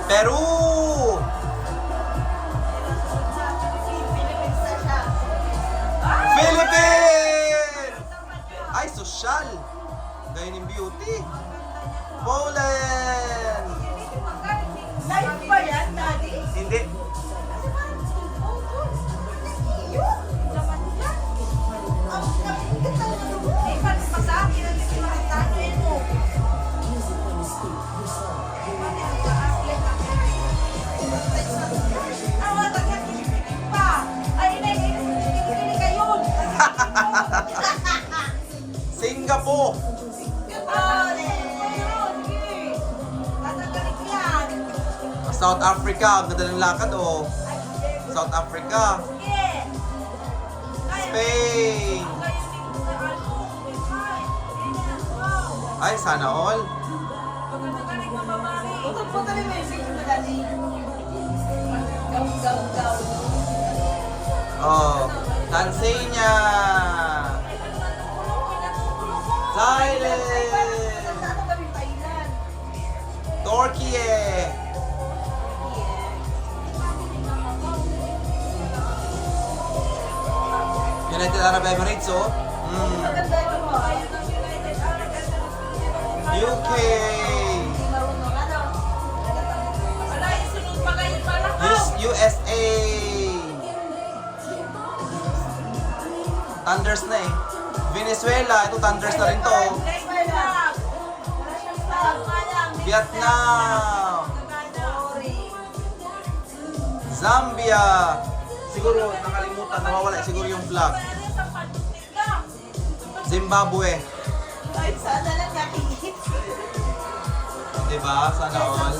Peru! Philippines! Ay, sosyal! Gaya ng beauty. Poland! Live ba yan, Daddy? Hindi. Singapore! South Africa. Ang ganda ng lakad, oh. South Africa. Spain. Ay, sana all. Oh, Tanzania. Thailand. Turkey. United Arab Emirates, oh. UK. USA. Thunders na eh. Venezuela, ito Thunders na rin to. Vietnam. Zambia. Siguro nakalimutan, nawawala siguro yung flag. Zimbabwe. Ay, sana lang nakikita. Diba? Sana all.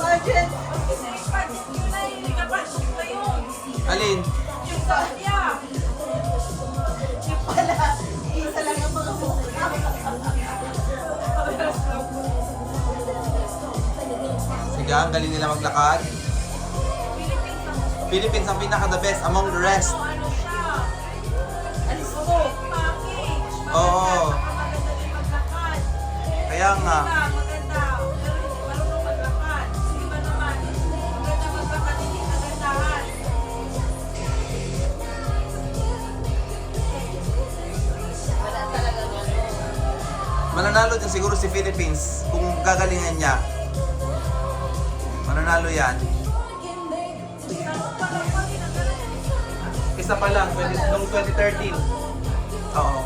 Alin? Wala, isa lang ang mga mukha. Sige, ang galing nila maglakad. Philippines ang pinaka-the best among the rest. Alis ko. Oo. Kaya nga. Wala talaga Mananalo din siguro si Philippines kung gagalingan niya. Mananalo yan. Isa pa lang, noong 2013. Oo.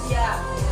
Yeah.